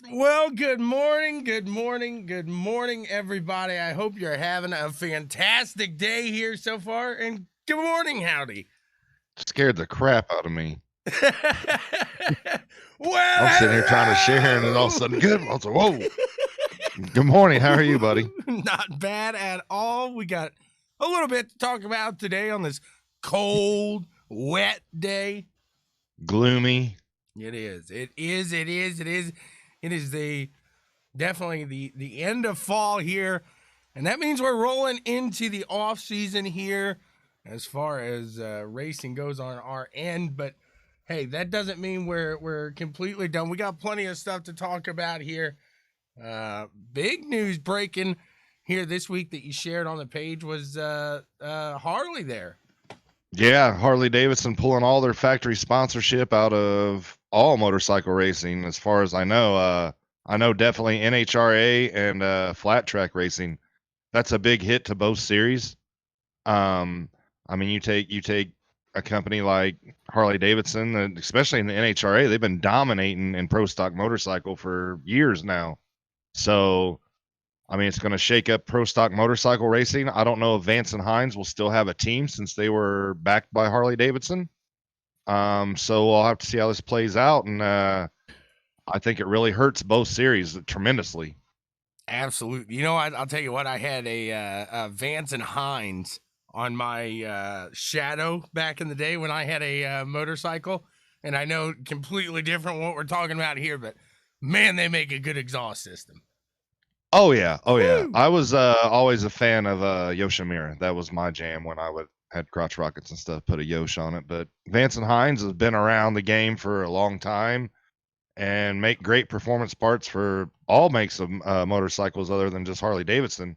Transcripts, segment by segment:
Well, good morning, everybody. I hope you're having a fantastic day here so far. And good morning, howdy. Scared the crap out of me. Well, I'm sitting here trying to share, and then all of a sudden, good. I was like, whoa. Good morning. How are you, buddy? Not bad at all. We got a little bit to talk about today on this cold, wet day. Gloomy. It is definitely the end of fall here, and that means we're rolling into the off season here as far as racing goes on our end. But hey, that doesn't mean we're completely done. We got plenty of stuff to talk about here. Big news breaking here this week that you shared on the page was Harley there. Yeah, Harley Davidson pulling all their factory sponsorship out of all motorcycle racing, as far as I know. I know definitely NHRA and flat track racing. That's a big hit to both series. I mean, you take a company like Harley Davidson, and especially in the NHRA, they've been dominating in pro stock motorcycle for years now. So, I mean, it's going to shake up pro stock motorcycle racing. I don't know if Vance and Hines will still have a team since they were backed by Harley Davidson. So we'll have to see how this plays out, and I think it really hurts both series tremendously. Absolutely. You know, I'll tell you what. I had a Vance and Hines on my Shadow back in the day when I had a motorcycle, and I know completely different what we're talking about here, but man, they make a good exhaust system. Oh yeah, oh yeah. Woo! I was always a fan of Yoshimura. That was my jam when I had crotch rockets and stuff. Put a Yosh on it. But Vance and Hines has been around the game for a long time and make great performance parts for all makes of motorcycles other than just Harley Davidson.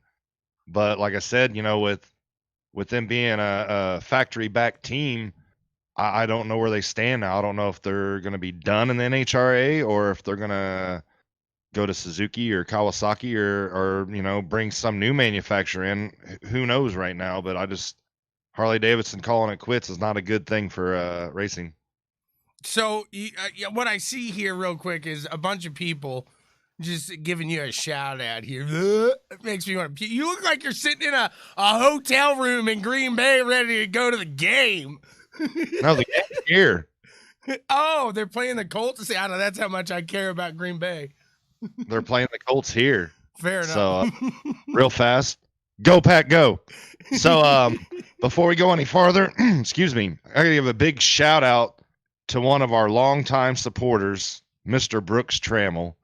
But like I said, you know, with them being a factory backed team, I don't know where they stand now. I don't know if they're going to be done in the NHRA or if they're going to go to Suzuki or Kawasaki or you know, bring some new manufacturer in. Who knows right now? But Harley Davidson calling it quits is not a good thing for racing. So what I see here real quick is a bunch of people just giving you a shout out here. It makes me want to puke. You look like you're sitting in a hotel room in Green Bay ready to go to the game. No, the game's here. Oh, they're playing the Colts. See, I know that's how much I care about Green Bay. They're playing the Colts here. Fair enough. So real fast, go Pack, go. So before we go any farther, excuse me, I gotta give a big shout out to one of our longtime supporters, Mr. Brooks Trammell.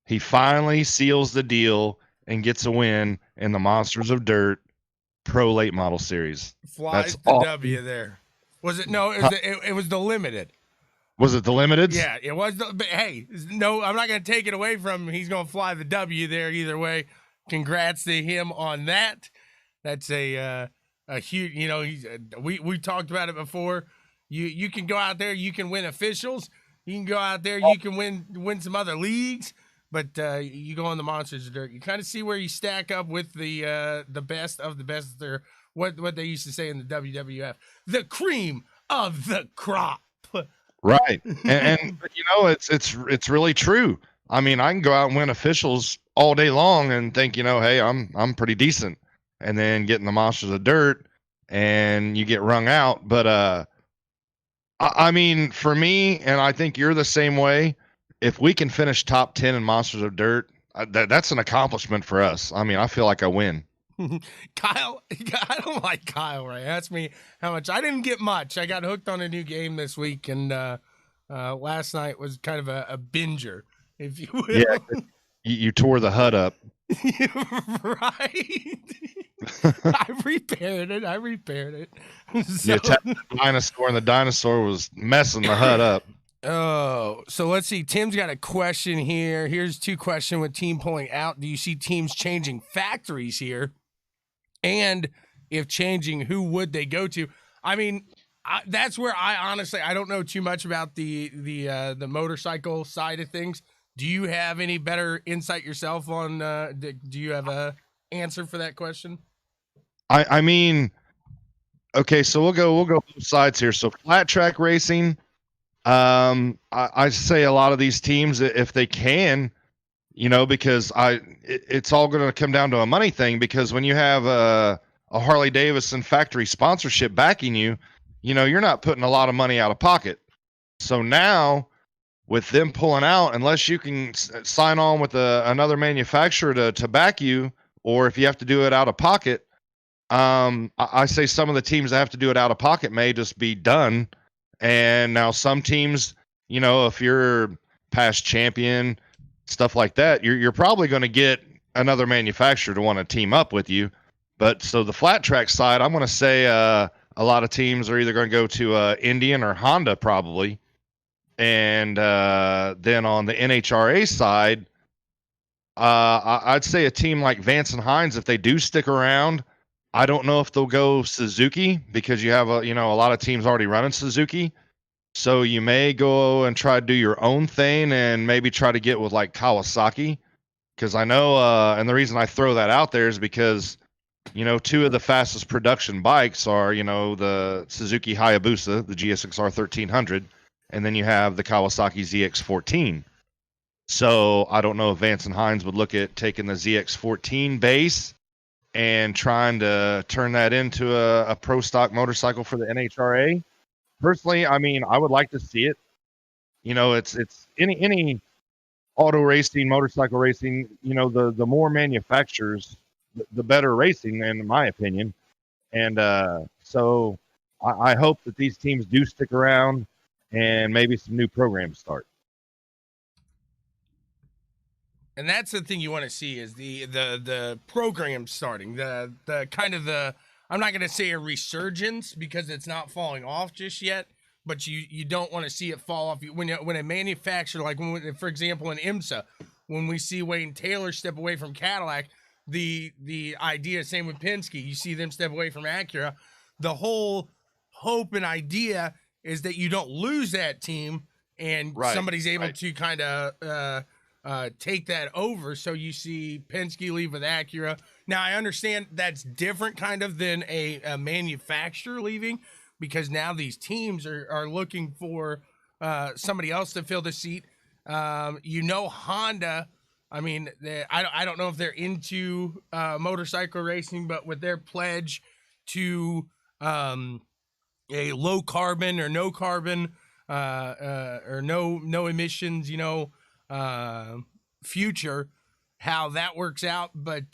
He finally seals the deal and gets a win in the Monsters of Dirt Pro Late Model Series. Flies the W there. Was it? No, it was the limited. Was it the limited? Yeah, it was. But hey, no, I'm not going to take it away from him. He's going to fly the W there either way. Congrats to him on that. That's a huge. You know, we talked about it before. You can go out there. You can win officials. You can go out there. You can win some other leagues. But you go on the Monsters of Dirt. You kind of see where you stack up with the best of the best. They're what they used to say in the WWF, the cream of the crop. Right. And you know, it's really true. I mean, I can go out and win officials all day long and think, you know, hey, I'm pretty decent. And then get in the Monsters of Dirt and you get wrung out. But I mean, for me, and I think you're the same way, if we can finish top 10 in Monsters of Dirt, that's an accomplishment for us. I mean, I feel like I win. Kyle, I don't like Kyle, right? Ask me how much. I didn't get much. I got hooked on a new game this week, and last night was kind of a binger, if you will. Yeah, you tore the HUD up. Right. I repaired it. So, you attacked the dinosaur, and the dinosaur was messing the HUD up. Oh, so let's see. Tim's got a question here. Here's 2 questions with team pulling out. Do you see teams changing factories here? And if changing, who would they go to? I mean, that's where I honestly, I don't know too much about the motorcycle side of things. Do you have any better insight yourself on, do you have a answer for that question? I mean, okay, so we'll go both sides here. So flat track racing, I say a lot of these teams, if they can, you know, because it's all going to come down to a money thing, because when you have a Harley Davidson factory sponsorship backing you, you know, you're not putting a lot of money out of pocket. So now with them pulling out, unless you can sign on with another manufacturer to back you, or if you have to do it out of pocket, I say some of the teams that have to do it out of pocket may just be done. And now some teams, you know, if you're past champion, stuff like that, you're probably going to get another manufacturer to want to team up with you. But so the flat track side, I'm going to say a lot of teams are either going to go to Indian or Honda probably, And then on the NHRA side, I'd say a team like Vance and Hines, if they do stick around, I don't know if they'll go Suzuki because you have a lot of teams already running Suzuki. So you may go and try to do your own thing and maybe try to get with like Kawasaki. Because I know, and the reason I throw that out there is because, two of the fastest production bikes are, the Suzuki Hayabusa, the GSXR 1300, and then you have the Kawasaki ZX14. So I don't know if Vance and Hines would look at taking the ZX14 base and trying to turn that into a pro stock motorcycle for the NHRA. Personally, I mean, I would like to see it. It's any auto racing, motorcycle racing. The more manufacturers, the better racing, in my opinion. And so I hope that these teams do stick around and maybe some new programs start. And that's the thing you want to see is the program starting, the kind of I'm not going to say a resurgence because it's not falling off just yet, but you don't want to see it fall off. When a manufacturer, like for example in IMSA, when we see Wayne Taylor step away from Cadillac, the idea, same with Penske, you see them step away from Acura, the whole hope and idea is that you don't lose that team and somebody's able to kind of take that over. So you see Penske leave with Acura. Now I understand that's different kind of than a manufacturer leaving, because now these teams are looking for somebody else to fill the seat. Honda, I mean, I don't know if they're into motorcycle racing, but with their pledge to a low carbon or no carbon or no emissions, future, how that works out. But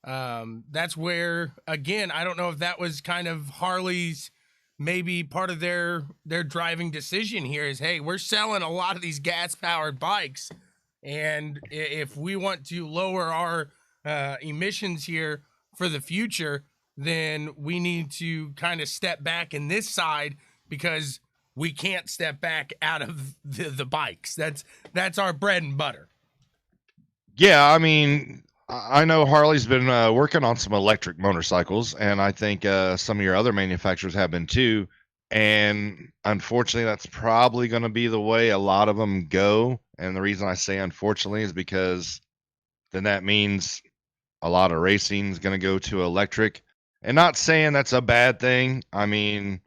that's where, again, I don't know if that was kind of Harley's maybe part of their driving decision here is, hey, we're selling a lot of these gas powered bikes, and if we want to lower our emissions here for the future, then we need to kind of step back in this side, because we can't step back out of the bikes. That's our bread and butter. Yeah, I mean, I know Harley's been working on some electric motorcycles, and I think some of your other manufacturers have been too. And unfortunately, that's probably going to be the way a lot of them go. And the reason I say unfortunately is because then that means a lot of racing is going to go to electric. And not saying that's a bad thing. I mean,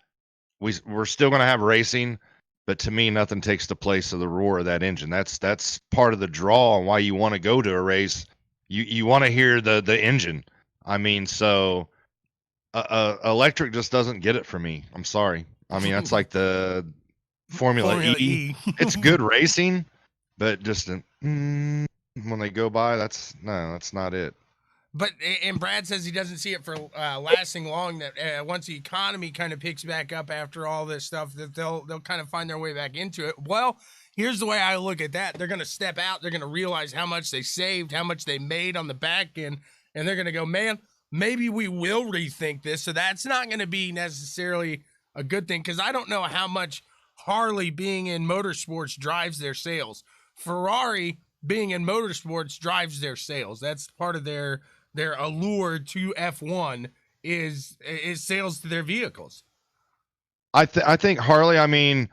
we're still going to have racing, but to me, nothing takes the place of the roar of that engine. That's part of the draw and why you want to go to a race. You want to hear the engine. I mean, so electric just doesn't get it for me. I'm sorry. I mean, that's like the Formula E. It's good racing, but just when they go by, that's not it. But, and Brad says he doesn't see it for lasting long, that once the economy kind of picks back up after all this stuff, that they'll kind of find their way back into it. Well, here's the way I look at that. They're going to step out. They're going to realize how much they saved, how much they made on the back end, and they're going to go, man, maybe we will rethink this. So that's not going to be necessarily a good thing, because I don't know how much Harley being in motorsports drives their sales. Ferrari being in motorsports drives their sales. That's part of their allure to F1 is sales to their vehicles. I think Harley, I mean,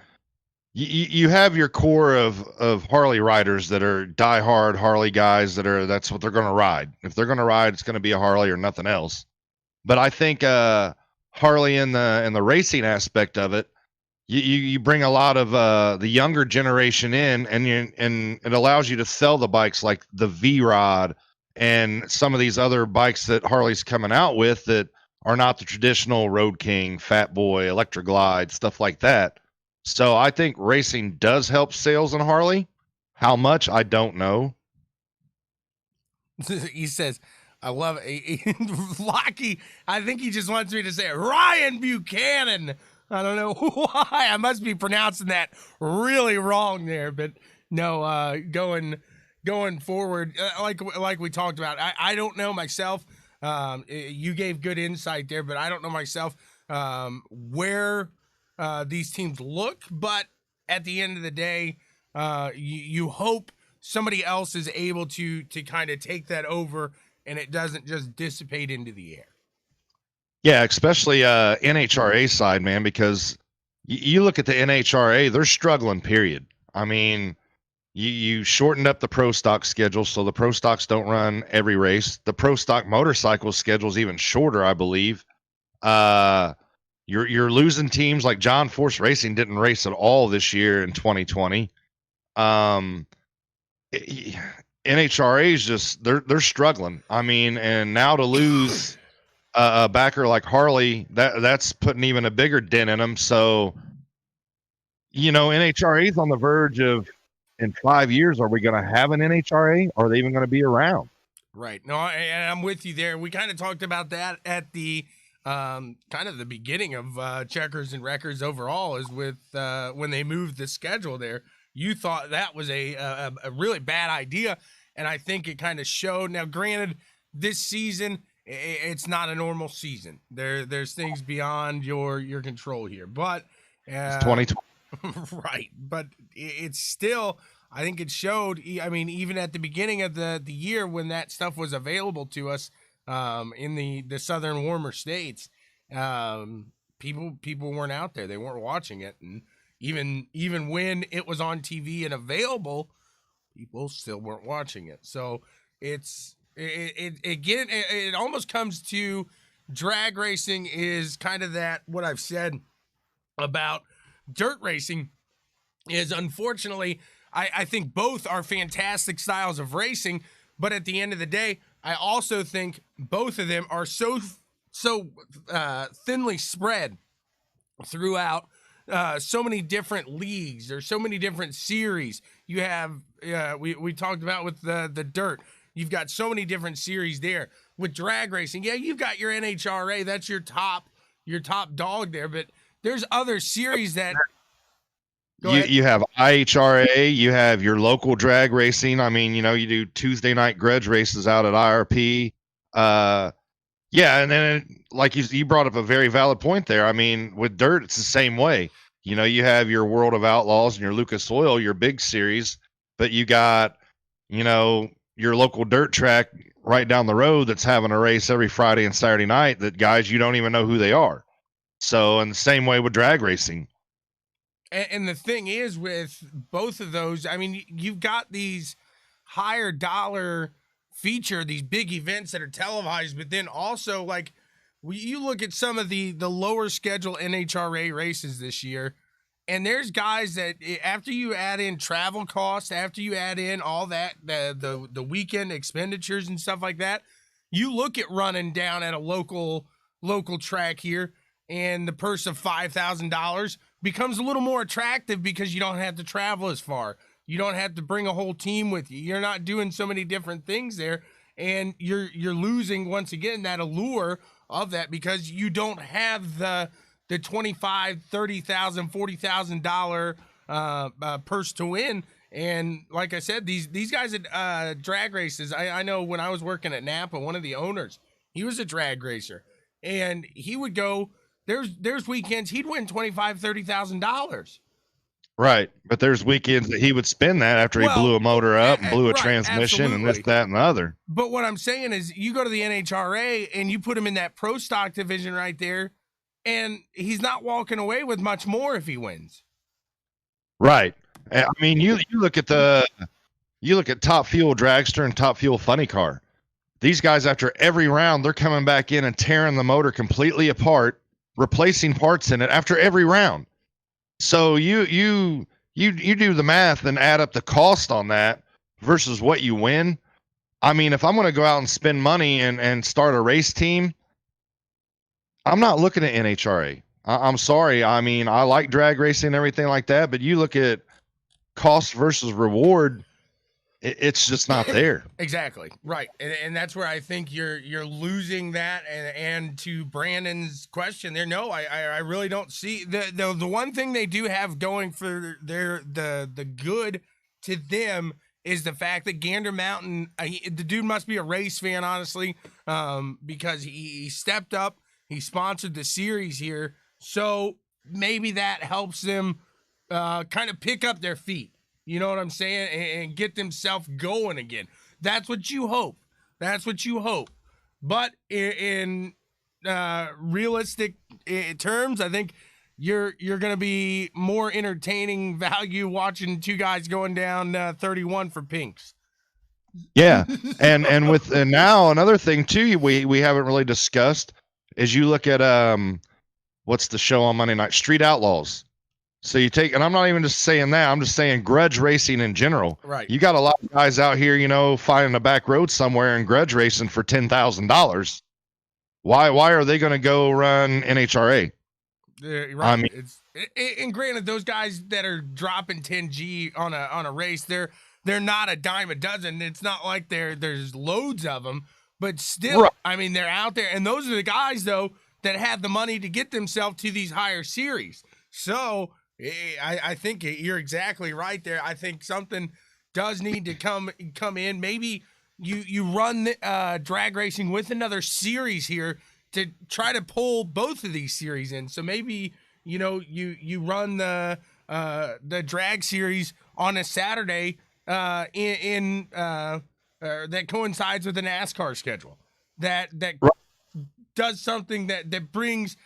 you have your core of Harley riders that are diehard Harley guys that's what they're going to ride. If they're going to ride, it's going to be a Harley or nothing else. But I think Harley in the racing aspect of it, you bring a lot of the younger generation in, and it allows you to sell the bikes like the V-Rod and some of these other bikes that Harley's coming out with that are not the traditional Road King, Fat Boy, Electra Glide, stuff like that. So I think racing does help sales in Harley. How much, I don't know. He says, I love it. Lockie, I think he just wants me to say Ryan Buchanan. I don't know why. I must be pronouncing that really wrong there, but no, going forward, like we talked about, I don't know myself. You gave good insight there, but I don't know myself where these teams look. But at the end of the day, you hope somebody else is able to kind of take that over and it doesn't just dissipate into the air. Yeah, especially NHRA side, man, because you look at the NHRA, they're struggling, period. I mean, you shortened up the pro stock schedule, so the pro stocks don't run every race. The pro stock motorcycle schedule is even shorter, I believe. You're losing teams like John Force Racing didn't race at all this year in 2020. NHRA is just they're struggling. I mean, and now to lose a backer like Harley, that's putting even a bigger dent in them. So, NHRA is on the verge of, in 5 years, are we going to have an NHRA? Are they even going to be around? Right. No, and I'm with you there. We kind of talked about that at the kind of the beginning of Checkers and Wreckers overall, is with when they moved the schedule there. You thought that was a really bad idea, and I think it kind of showed. Now, granted, this season it's not a normal season. There's things beyond your control here, but It's 2020. right. But it's still, I think it showed. I mean, even at the beginning of the year when that stuff was available to us in the southern warmer states, people weren't out there. They weren't watching it, and even when it was on TV and available, people still weren't watching it. So it almost comes to drag racing is kind of that, what I've said about dirt racing is, unfortunately, I think both are fantastic styles of racing, but at the end of the day, I also think both of them are so thinly spread throughout so many different leagues. There's so many different series. You have we talked about with the dirt. You've got so many different series there. With drag racing, yeah, you've got your NHRA. That's your top dog there. But there's other series that. You have IHRA, you have your local drag racing. I mean, you do Tuesday night grudge races out at IRP. Yeah, and then like you brought up a very valid point there. I mean, with dirt, it's the same way. You have your World of Outlaws and your Lucas Oil, your big series, but you got, your local dirt track right down the road that's having a race every Friday and Saturday night that guys you don't even know who they are. So, in the same way with drag racing. And the thing is, with both of those, I mean, you've got these higher dollar feature, these big events that are televised, but then also, like, you look at some of the lower schedule NHRA races this year, and there's guys that after you add in travel costs, after you add in all that, the weekend expenditures and stuff like that, you look at running down at a local track here, and the purse of $5,000 becomes a little more attractive because you don't have to travel as far. You don't have to bring a whole team with you. You're not doing so many different things there, and you're losing once again that allure of that because you don't have the $25,000, $30,000, $40,000 purse to win. And like I said, these guys at drag races, I know when I was working at Napa, one of the owners, he was a drag racer, and he would go. There's weekends he'd win $25,000, $30,000. Right, but there's weekends that he would spend that after he blew a motor up and blew a transmission and this, that, and the other. But what I'm saying is, you go to the NHRA and you put him in that pro stock division right there, and he's not walking away with much more if he wins. Right. I mean, you look at Top Fuel Dragster and Top Fuel Funny Car. These guys, after every round, they're coming back in and tearing the motor completely apart, replacing parts in it after every round. So you do the math and add up the cost on that versus what you win. I mean, if I'm going to go out and spend money and start a race team, I'm not looking at NHRA. I'm sorry. I mean, I like drag racing and everything like that, but you look at cost versus reward, it's just not there. Exactly. Right. And that's where I think you're losing that. And to Brandon's question there, no, I really don't see the one thing they do have going for the good to them is the fact that Gander Mountain, the dude must be a race fan, honestly, because he stepped up, he sponsored the series here. So maybe that helps them kind of pick up their feet. You know what I'm saying? And get themselves going again. That's what you hope. That's what you hope. But in realistic terms, I think you're going to be more entertaining value watching two guys going down 31 for pinks. Yeah, and now another thing too we haven't really discussed is you look at what's the show on Monday night? Street Outlaws. So you take, and I'm not even just saying that, I'm just saying grudge racing in general. Right. You got a lot of guys out here, you know, finding a back road somewhere and grudge racing for $10,000. Why are they going to go run NHRA? Right. I mean, and granted, those guys that are dropping 10G on a race, they're not a dime a dozen. It's not like there's loads of them, but still, right. I mean, they're out there, and those are the guys though that have the money to get themselves to these higher series. So I think you're exactly right there. I think something does need to come in. Maybe you run drag racing with another series here to try to pull both of these series in. So maybe you run the drag series on a Saturday that coincides with the NASCAR schedule. That does something that brings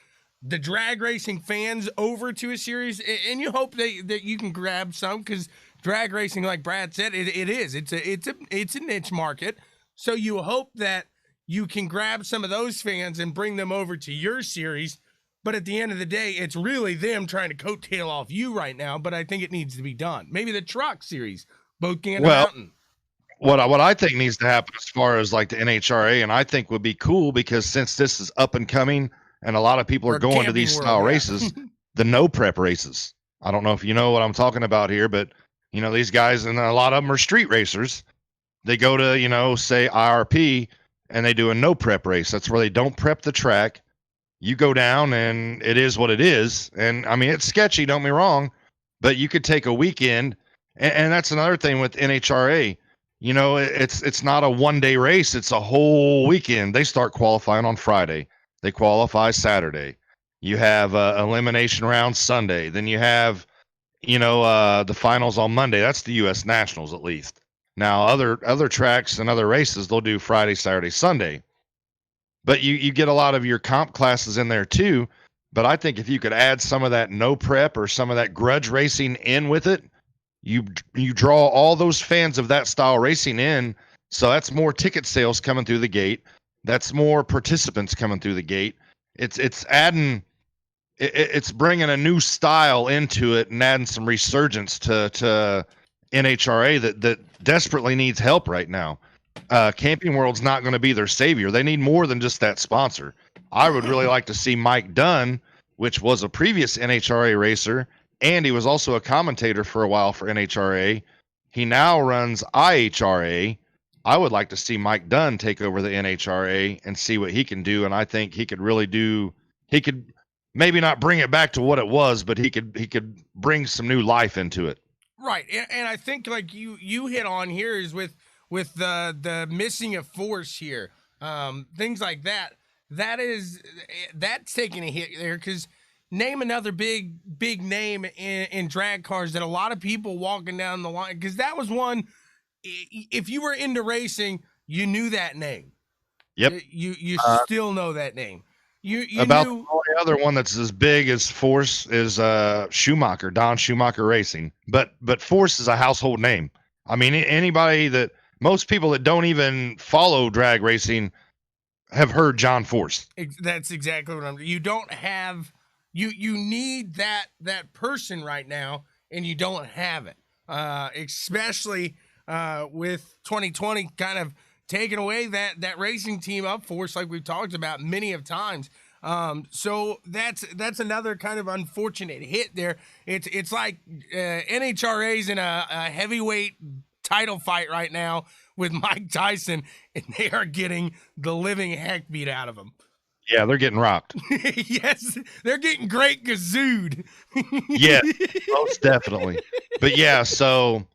the drag racing fans over to a series, and you hope that you can grab some, because drag racing, like Brad said, it's a niche market. So you hope that you can grab some of those fans and bring them over to your series. But at the end of the day, it's really them trying to coattail off you right now. But I think it needs to be done. Maybe the truck series, both Gander Mountain. What I think needs to happen as far as like the NHRA, and I think would be cool, because since this is up and coming and a lot of people are going to these style races, the no prep races. I don't know if you know what I'm talking about here, but these guys, and a lot of them are street racers. They go to, say IRP, and they do a no prep race. That's where they don't prep the track. You go down and it is what it is. And I mean, it's sketchy, don't be wrong, but you could take a weekend, and that's another thing with NHRA. It's not a one-day race. It's a whole weekend. They start qualifying on Friday. They qualify Saturday. You have elimination round Sunday. Then you have, the finals on Monday. That's the U.S. Nationals, at least. Now, other tracks and other races, they'll do Friday, Saturday, Sunday. But you get a lot of your comp classes in there too. But I think if you could add some of that no prep or some of that grudge racing in with it, you draw all those fans of that style racing in. So that's more ticket sales coming through the gate. That's more participants coming through the gate. It's adding, it's bringing a new style into it and adding some resurgence to NHRA that desperately needs help right now. Camping World's not going to be their savior. They need more than just that sponsor. I would really like to see Mike Dunn, which was a previous NHRA racer, and he was also a commentator for a while for NHRA. He now runs IHRA. I would like to see Mike Dunn take over the NHRA and see what he can do. And I think he could really he could maybe not bring it back to what it was, but he could bring some new life into it. Right. And I think like you hit on here is with the missing of force here, things like that. That's taking a hit there, because name another big name in drag cars that a lot of people walking down the line, because that was one. If you were into racing, you knew that name. Yep. You still know that name. You about knew. The only other one that's as big as Force is Schumacher, Don Schumacher Racing. But Force is a household name. I mean, most people that don't even follow drag racing have heard John Force. That's exactly what you don't have. You need that person right now, and you don't have it. Especially with 2020 kind of taking away that racing team up Force, like we've talked about many of times. So that's another kind of unfortunate hit there. It's like NHRA's in a heavyweight title fight right now with Mike Tyson, and they are getting the living heck beat out of them. Yeah, they're getting rocked. Yes, they're getting great gazooed. Yeah, most definitely. But yeah, so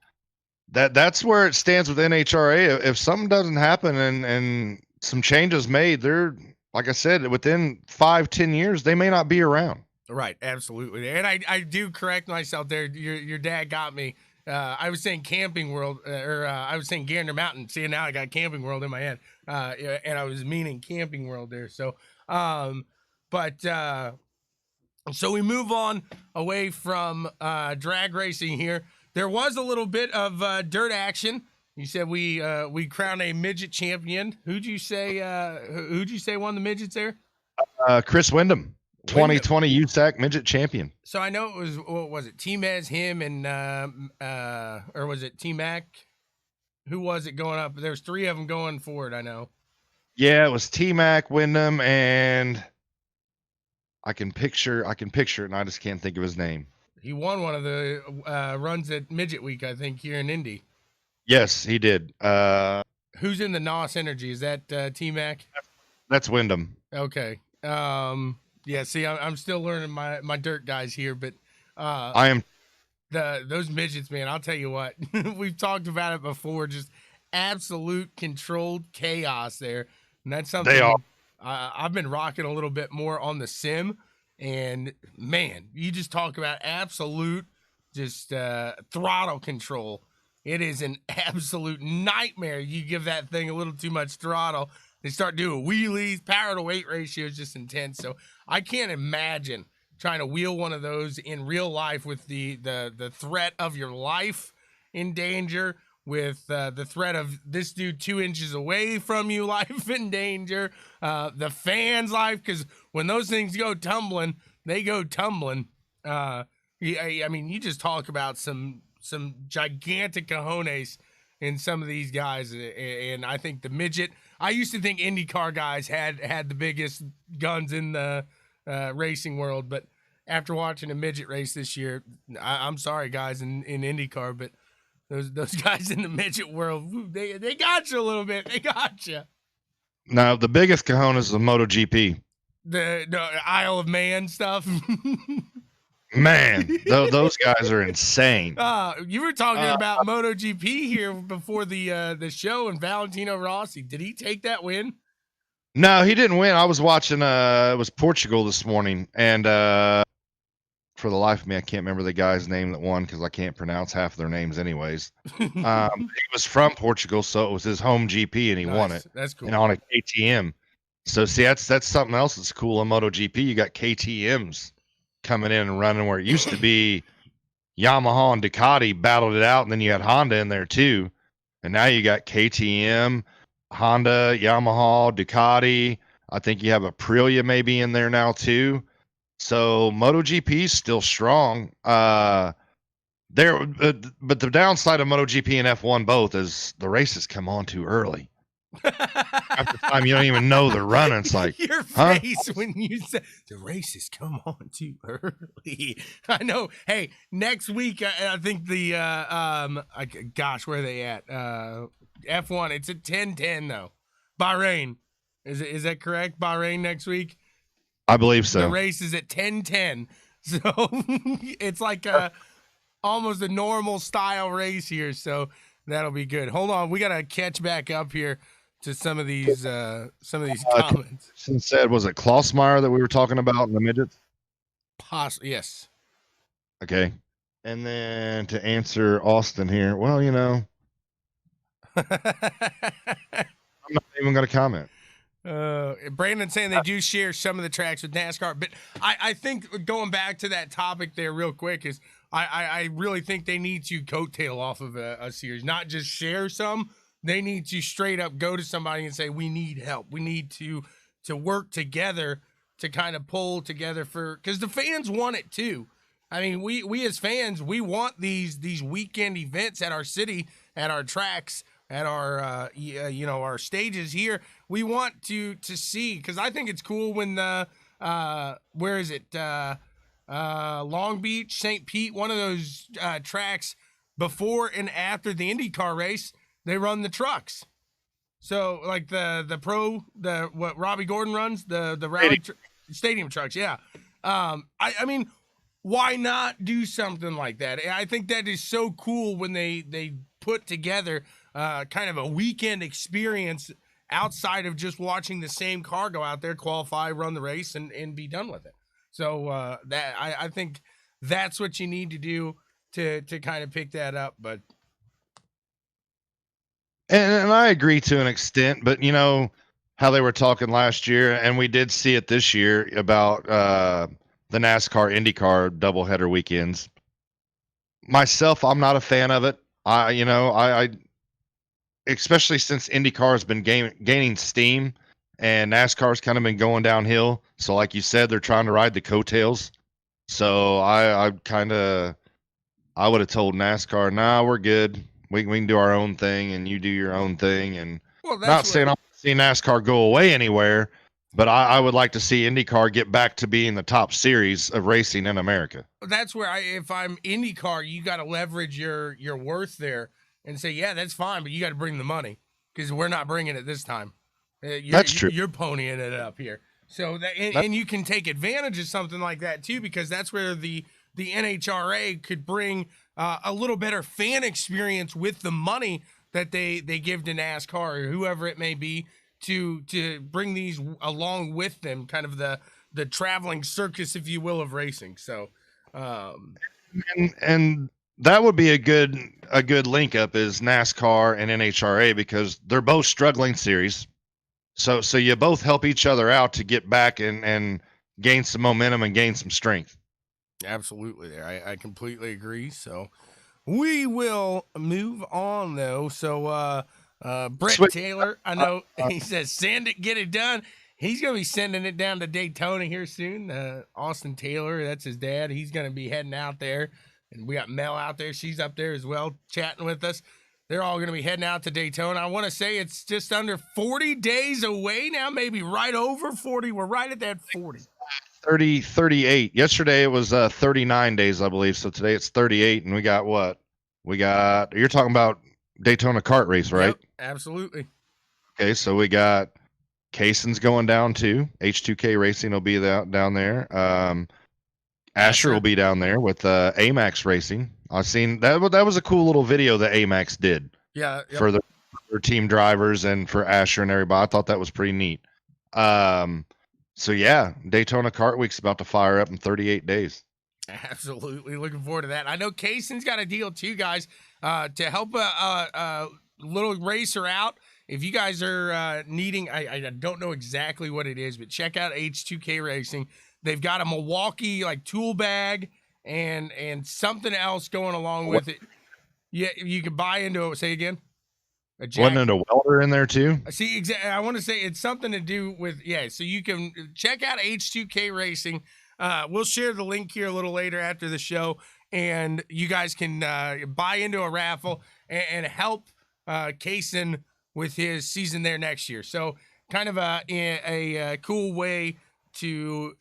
that's where it stands with NHRA. If something doesn't happen and some changes made, they're, like I said, within 5-10 years, they may not be around. Right, absolutely. And I do correct myself there. Your dad got me. I was saying Camping World, I was saying Gander Mountain. See, now I got Camping World in my head, and I was meaning Camping World there. So, but so we move on away from drag racing here. There was a little bit of dirt action. You said we crowned a midget champion. Who'd you say won the midgets there? Chris Wyndham, 2020 USAC midget champion. So I know it was, what was it? T-Mez, him, and or was it T-Mac? Who was it going up? There's three of them going forward, I know. Yeah, it was T-Mac, Wyndham, and I can picture it, and I just can't think of his name. He won one of the runs at Midget Week, I think, here in Indy. Yes, he did. Who's in the NOS Energy? Is that T-Mac? That's Wyndham. Okay. Yeah, see, I'm still learning my dirt guys here, but I am. Those midgets, man, I'll tell you what. We've talked about it before, just absolute controlled chaos there. And that's something They are. I've been rocking a little bit more on the sim. And, man, you just talk about absolute just throttle control. It is an absolute nightmare. You give that thing a little too much throttle, they start doing wheelies. Power to weight ratio is just intense. So I can't imagine trying to wheel one of those in real life with the threat of your life in danger, with the threat of this dude 2 inches away from you, life in danger, the fans' life, because when those things go tumbling, they go tumbling. I mean, you just talk about some gigantic cojones in some of these guys, and I think the midget. I used to think IndyCar guys had the biggest guns in the racing world, but after watching a midget race this year, I'm sorry, guys in IndyCar, but those guys in the midget world, they got you a little bit. They got you. No, the biggest cojones is the Moto GP. The Isle of Man stuff. Man, those guys are insane. You were talking about Moto GP here before the show, and Valentino Rossi. Did he take that win? No, he didn't win. I was watching. It was Portugal this morning, and for the life of me, I can't remember the guy's name that won because I can't pronounce half of their names, anyways. He was from Portugal, so it was his home GP, and he won it. That's cool. And on a KTM. So see, that's something else that's cool in Moto GP. You got KTMs coming in and running where it used to be Yamaha and Ducati battled it out, and then you had Honda in there too. And now you got KTM, Honda, Yamaha, Ducati. I think you have Aprilia maybe in there now too. So MotoGP is still strong. But the downside of MotoGP and F1 both is the races come on too early. After time you don't even know they're running. It's like your face when you said the races come on too early. I know. Hey, next week I think the gosh, where are they at? F1. It's at 10:10 though. Bahrain. Is that correct? Bahrain next week? I believe so. The race is at 10:10. So it's like almost a normal style race here. So that'll be good. Hold on, we gotta catch back up here to some of these comments. Said, was it Klossmeyer that we were talking about in the midgets? Yes. Okay. And then to answer Austin here, well, you know, I'm not even going to comment. Brandon saying they do share some of the tracks with NASCAR, but I think going back to that topic there real quick is I really think they need to coattail off of a series, not just share some. They need to straight up go to somebody and say, we need help. We need to work together to kind of pull together because the fans want it too. I mean, we as fans, we want these weekend events at our city, at our tracks, at our our stages here. We want to see, because I think it's cool when the where is it? Long Beach, St. Pete, one of those tracks before and after the IndyCar race, they run the trucks. So like what Robbie Gordon runs, the rally stadium trucks. Yeah. I mean, why not do something like that? I think that is so cool when they put together kind of a weekend experience outside of just watching the same car go out there, qualify, run the race, and be done with it. So that I think that's what you need to do to kind of pick that up. But And I agree to an extent, but you know how they were talking last year, and we did see it this year about the NASCAR IndyCar doubleheader weekends. Myself, I'm not a fan of it. I especially since IndyCar has been gaining steam and NASCAR's kind of been going downhill. So, like you said, they're trying to ride the coattails. So I would have told NASCAR, nah, we're good. We can do our own thing and you do your own thing. And well, that's not what saying I want to see NASCAR go away anywhere, but I would like to see IndyCar get back to being the top series of racing in America. that's where if I'm IndyCar, you got to leverage your worth there and say, yeah, that's fine, but you got to bring the money because we're not bringing it this time. That's true. You're ponying it up here, so that That- and you can take advantage of something like that too, because that's where the NHRA could bring a little better fan experience with the money that they give to NASCAR or whoever it may be to bring these along with them, kind of the traveling circus, if you will, of racing. So. and that would be a good link up is NASCAR and NHRA because they're both struggling series. So you both help each other out to get back and gain some momentum and gain some strength. Absolutely, there. I completely agree. So we will move on though. So Brett Sweet. Taylor, I know he says send it, get it done. He's gonna be sending it down to Daytona here soon. Austin Taylor, that's his dad. He's gonna be heading out there, and we got Mel out there. She's up there as well, chatting with us. They're all going to be heading out to Daytona. I want to say it's just under 40 days away now, maybe right over 40. We're right at that 40. 38. Yesterday it was 39 days, I believe. So today it's 38, and we got what? You're talking about Daytona kart race, right? Yep, absolutely. Okay, so we got Kaysen's going down too. H2K Racing will be down there. Asher will be down there with Amax Racing. I've seen that. That was a cool little video that Amax did. Yeah. Yep. For their team drivers and for Asher and everybody. I thought that was pretty neat. So yeah, Daytona Kart Week's about to fire up in 38 days. Absolutely, looking forward to that. I know Kaysen's got a deal too, guys, to help a little racer out. If you guys are needing, I don't know exactly what it is, but check out H2K Racing. They've got a Milwaukee like tool bag and something else going along with it. Yeah, you can buy into it. Say again. Wasn't it a welder in there too? See, exactly. I want to say it's something to do with So you can check out H2K Racing. We'll share the link here a little later after the show, and you guys can buy into a raffle and help Kaysen with his season there next year. So kind of a cool way to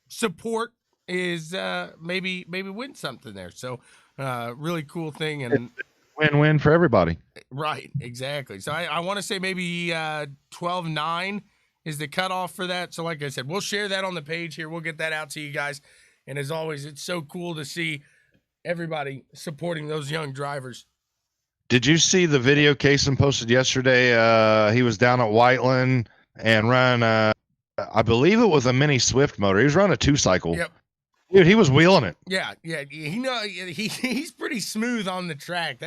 support is maybe win something there. So really cool thing and win-win for everybody. Right, exactly. So I want to say maybe 12.9 is the cutoff for that. So like I said, we'll share that on the page here. We'll get that out to you guys. And as always, it's so cool to see everybody supporting those young drivers. Did you see the video Kaysen posted yesterday? He was down at Whiteland and ran, I believe it was a mini Swift motor. He was running a 2-cycle. Yep. Dude, he was wheeling it. Yeah. He's pretty smooth on the track.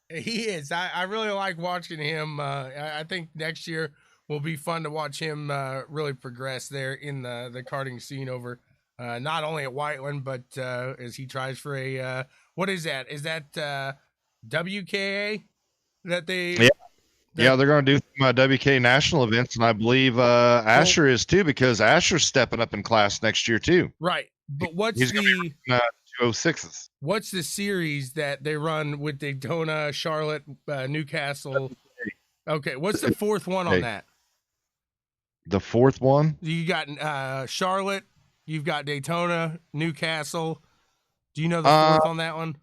He is. I really like watching him. I think next year will be fun to watch him really progress there in the karting scene over not only at Whiteland, but as he tries for a what is that? Is that WKA that they? Yeah, they're going to do some WK national events, and I believe Asher is too, because Asher's stepping up in class next year too. Right, but what's He's the 206s? What's the series that they run with Daytona, Charlotte, Newcastle? Okay, what's the fourth one on that? The fourth one? You got Charlotte, you've got Daytona, Newcastle. Do you know the fourth on that one?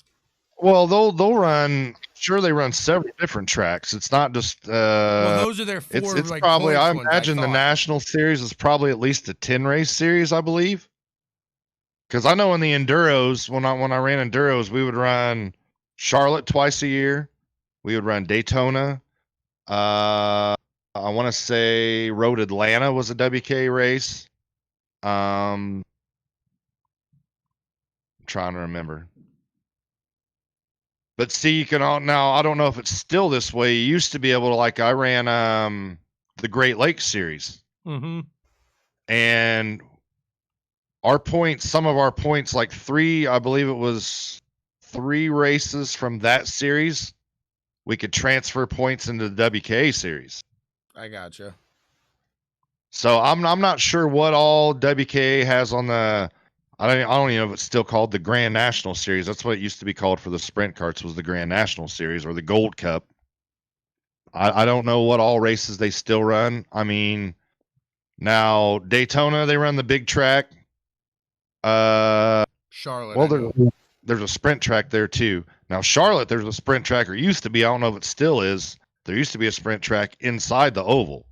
Well, they'll run. Sure, they run several different tracks. It's not just. Well, those are their four. It's like, probably. I ones, imagine the national series is probably at least a 10-race series, I believe. Because I know in the enduros, when I ran enduros, we would run Charlotte twice a year. We would run Daytona. I want to say Road Atlanta was a WK race. I'm trying to remember. But see, you can all now. I don't know if it's still this way. You used to be able to, like, I ran the Great Lakes series, and our points, some of our points, like I believe it was 3 races from that series, we could transfer points into the WKA series. I gotcha. So I'm not sure what all WKA has on the. I don't even know if it's still called the Grand National Series. That's what it used to be called for the sprint carts, was the Grand National Series or the Gold Cup. I don't know what all races they still run. I mean, now Daytona, they run the big track. Charlotte. Well, there's a sprint track there too. Now Charlotte, there's a sprint track, or used to be. I don't know if it still is. There used to be a sprint track inside the oval.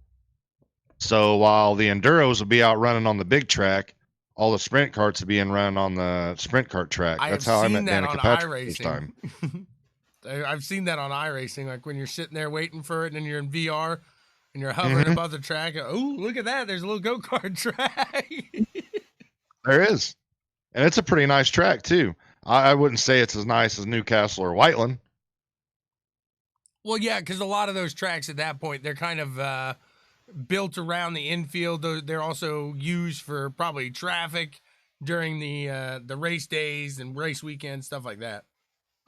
So while the enduros would be out running on the big track, all the sprint carts would be run on the sprint kart track. That's how I met Danica Patrick first time. I've seen that on iRacing, like when you're sitting there waiting for it and you're in VR and you're hovering above the track. Oh, look at that. There's a little go-kart track. There is. And it's a pretty nice track too. I wouldn't say it's as nice as Newcastle or Whiteland. Well, yeah, because a lot of those tracks at that point, they're kind of built around the infield. They're also used for probably traffic during the race days and race weekends, stuff like that.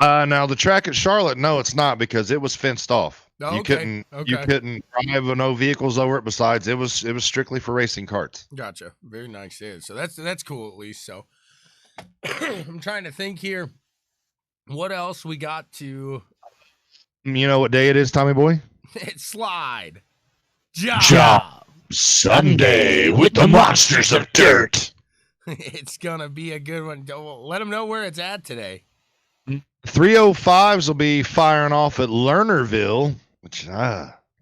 Now the track at Charlotte, no, it's not, because it was fenced off. Oh, you couldn't drive no vehicles over it. Besides, it was strictly for racing carts. Gotcha. Very nice. Yeah. So that's cool at least. So I'm trying to think here. What else we got to? You know what day it is, Tommy boy? It's Slide Job Sunday with the Monsters of Dirt. It's gonna be a good one. Let them know where it's at today. 305s will be firing off at Lernerville, which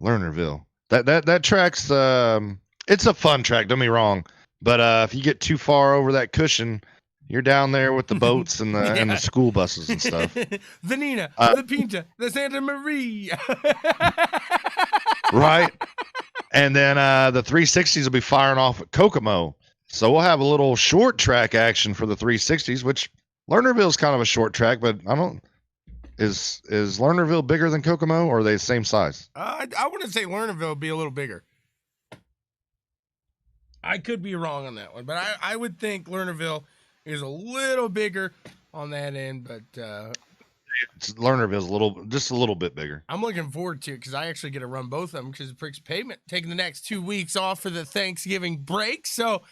Lernerville. That track's it's a fun track, don't be wrong. But if you get too far over that cushion, you're down there with the boats and the and the school buses and stuff. The Nina, the Pinta, the Santa Maria. Right. And then the 360s will be firing off at Kokomo. So we'll have a little short track action for the 360s, which Lernerville's kind of a short track, but I don't. Is Lernerville bigger than Kokomo, or are they the same size? I wouldn't say Lernerville would be a little bigger. I could be wrong on that one, but I would think Lernerville is a little bigger on that end, but Lernerville's just a little bit bigger. I'm looking forward to it because I actually get to run both of them because Prick's Pavement taking the next 2 weeks off for the Thanksgiving break, so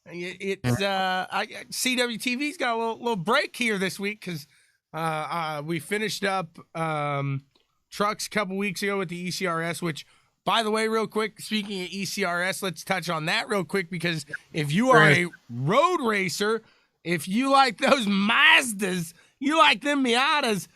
it's CWTV's got a little break here this week because we finished up trucks a couple weeks ago with the ECRS, which, by the way, real quick, speaking of ECRS, let's touch on that real quick, because if you are a road racer, if you like those Mazdas, you like them Miatas,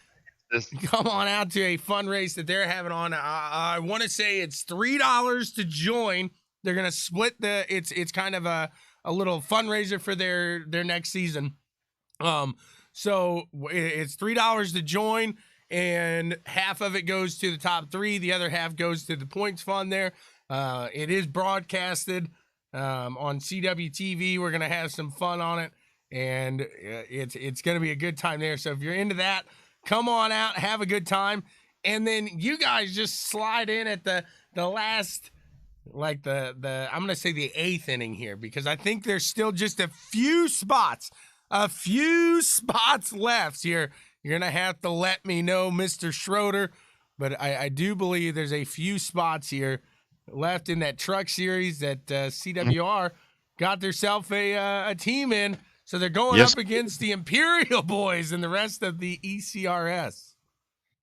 come on out to a fun race that they're having on. I want to say it's $3 to join. They're going to split it's kind of a little fundraiser for their next season. So it's $3 to join, and half of it goes to the top 3. The other half goes to the points fund there. It is broadcasted on CWTV. We're going to have some fun on it, and it's going to be a good time there. So if you're into that, come on out, have a good time. And then you guys just slide in at the last, like I'm going to say the 8th inning here, because I think there's still just a few spots left here. You're going to have to let me know, Mr. Schroeder, but I do believe there's a few spots here left in that truck series that CWR got themselves a team in. So they're going up against the Imperial Boys and the rest of the ECRS.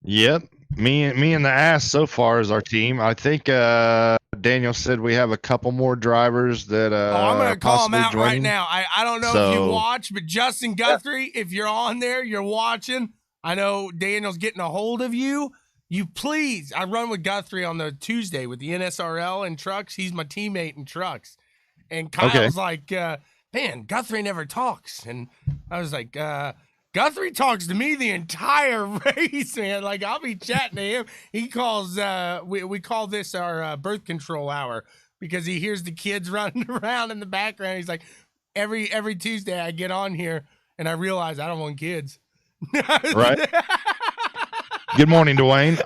Yep. Me and the Ass so far is our team. I think Daniel said we have a couple more drivers that I'm going to call them out joining right now. I don't know if you watch, but Justin Guthrie, if you're on there, you're watching. I know Daniel's getting a hold of you. You please, I run with Guthrie on the Tuesday with the NSRL and trucks. He's my teammate in trucks. And Kyle's like, man, Guthrie never talks. And I was like, Guthrie talks to me the entire race, man. Like, I'll be chatting to him. He calls, we call this our birth control hour, because he hears the kids running around in the background. He's like, every Tuesday I get on here and I realize I don't want kids. Right. Good morning, Dwayne.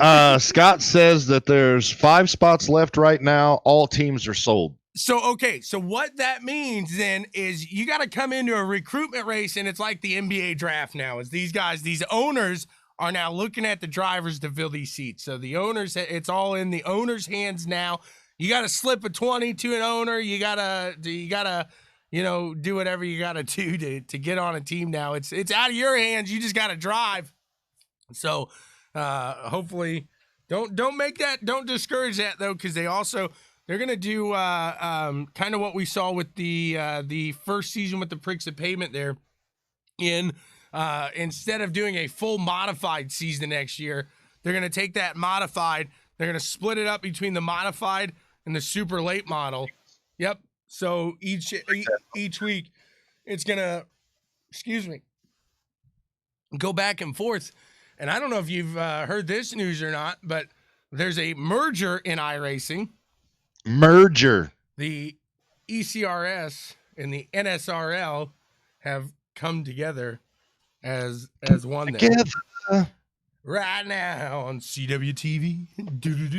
Scott says that there's 5 spots left right now. All teams are sold. So, okay. So what that means then is you got to come into a recruitment race, and it's like the NBA draft now. Is these owners are now looking at the drivers to fill these seats. So the owners, it's all in the owner's hands now. You got to slip a 20 to an owner. You gotta, do whatever you got to do to get on a team now. It's out of your hands. You just got to drive. So hopefully don't discourage that though, because they're gonna do kind of what we saw with the first season with the Pricks of Pavement there. Instead of doing a full modified season next year, they're gonna take that modified, they're gonna split it up between the modified and the super late model. Yep. So each week it's gonna, go back and forth. And I don't know if you've heard this news or not, but there's a merger in iRacing. Merger. The ECRS and the NSRL have come together as one there. Right now on CWTV.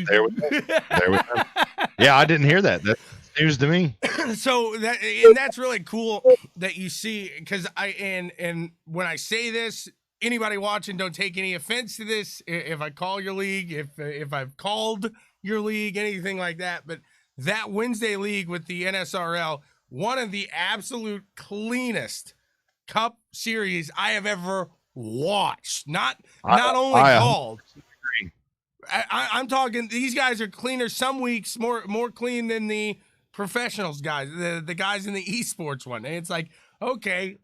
There we go. Yeah, I didn't hear that. That's news to me. So that's really cool that you see, because and when I say this, anybody watching, don't take any offense to this. If I call your league, if I've called your league, anything like that, but that Wednesday league with the NSRL, one of the absolute cleanest Cup series I have ever watched. Not only called. I'm talking, these guys are cleaner some weeks, more clean than the professionals guys, the guys in the esports one. And it's like, okay,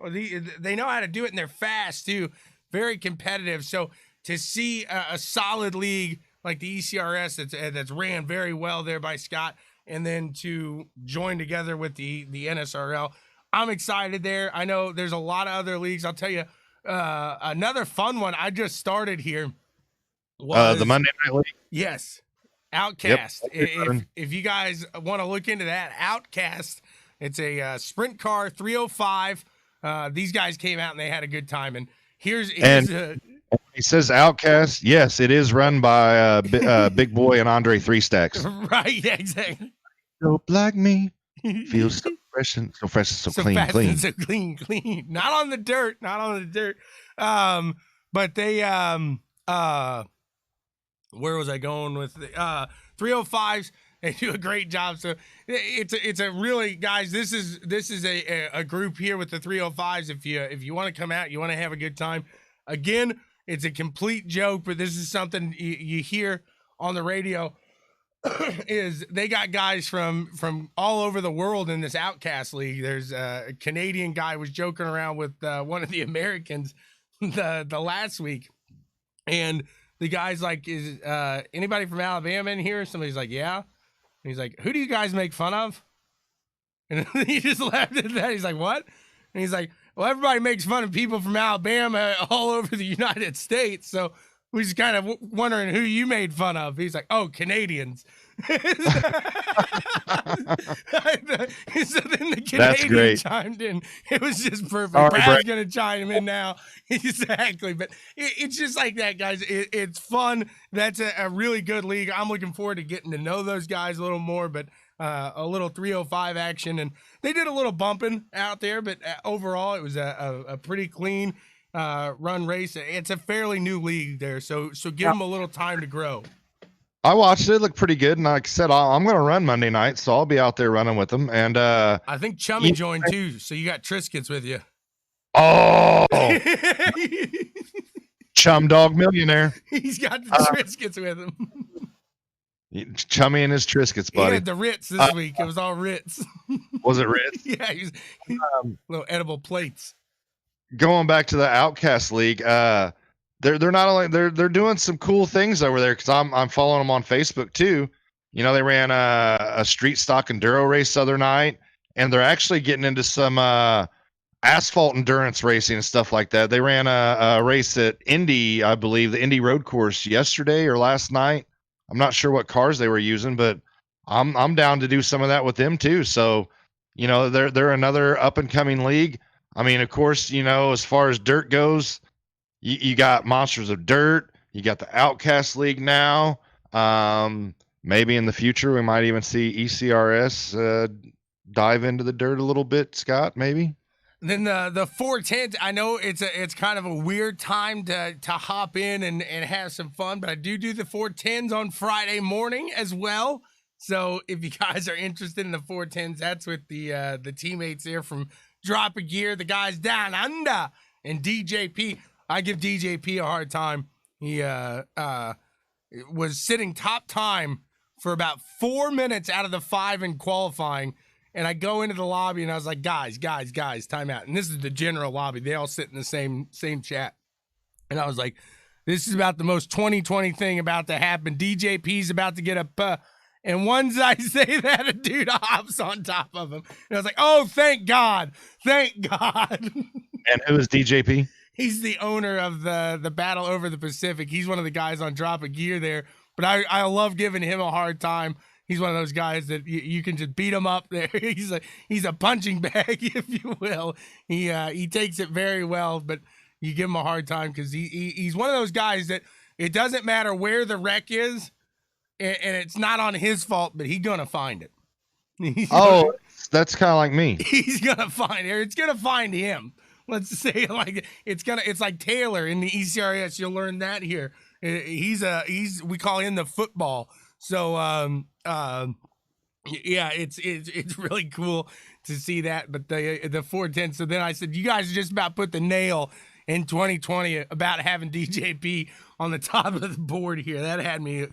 they know how to do it, and they're fast too. Very competitive. So to see a solid league like the ECRS that's ran very well there by Scott, and then to join together with the NSRL, I'm excited there. I know there's a lot of other leagues. I'll tell you, another fun one I just started here was the Monday Night League. Yes, Outcast. Yep. If you guys want to look into that, Outcast, it's a sprint car 305. These guys came out and they had a good time. And here's he says Outcast. Yes, it is run by Big Boy and Andre Three Stacks. Right, yeah, exactly. Dope like me feels so fresh and so clean, fast clean. And so clean. Not on the dirt. But they where was I going with the 305s? They do a great job. So it's a really, guys, this is a group here with the 305s. If you want to come out, you want to have a good time. Again, it's a complete joke, but this is something you hear on the radio. Is they got guys from all over the world in this Outcast League. There's a Canadian guy was joking around with one of the Americans the last week, and the guy's like, is anybody from Alabama in here? Somebody's like, yeah. And he's like, who do you guys make fun of? And he just laughed at that. He's like, what? And he's like, well, everybody makes fun of people from Alabama all over the United States. So we're just kind of wondering who you made fun of. He's like, oh, Canadians. So then the Canadian chimed in. It was just perfect. Brad's going to chime in now. Exactly. But it's just like that, guys. It's fun. That's a really good league. I'm looking forward to getting to know those guys a little more, but a little 305 action. And they did a little bumping out there, but overall it was a pretty clean run race. It's a fairly new league there, so give them a little time to grow. I watched it. It looked pretty good, and like I said, I'm going to run Monday night, so I'll be out there running with them. And I think Chummy joined too, so you got Triscuits with you. Oh, Chum Dog Millionaire. He's got the Triscuits with him. Chummy and his Triscuits, buddy. He had the Ritz this week. It was all Ritz. Was it Ritz? Yeah, little edible plates. Going back to the Outcast League, they're not only they're doing some cool things over there, because I'm following them on Facebook too. You know, they ran a street stock enduro race the other night, and they're actually getting into some asphalt endurance racing and stuff like that. They ran a race at Indy, I believe, the Indy road course yesterday or last night. I'm not sure what cars they were using, but I'm down to do some of that with them too. So, You know, they're another up and coming league. I mean, of course, you know, as far as dirt goes, you got Monsters of Dirt, you got the Outcast League now. Maybe in the future we might even see ECRS dive into the dirt a little bit, Scott, maybe. Then the 410, I know it's kind of a weird time to hop in and have some fun, but I do the 410s on Friday morning as well. So if you guys are interested in the 410s, that's with the teammates there from Drop a Gear, the guys down under, and DJP. I give DJP a hard time. He was sitting top time for about 4 minutes out of the 5 in qualifying. And I go into the lobby and I was like, guys, time out. And this is the general lobby. They all sit in the same chat. And I was like, this is about the most 2020 thing about to happen. DJP's about to get a and once I say that, a dude hops on top of him. And I was like, oh, thank God. Thank God. And who is DJP? He's the owner of the Battle Over the Pacific. He's one of the guys on Drop a Gear there. But I love giving him a hard time. He's one of those guys that you can just beat him up there. He's a punching bag, if you will. He takes it very well, but you give him a hard time because he's one of those guys that it doesn't matter where the wreck is, and it's not on his fault, but he's gonna find it. That's kind of like me. He's gonna find it. It's gonna find him. Let's say it's like Taylor in the ECRS. You'll learn that here. We call him the football. So yeah, it's really cool to see that. But the 410. So then I said, you guys just about put the nail in 2020 about having DJP on the top of the board here. That had me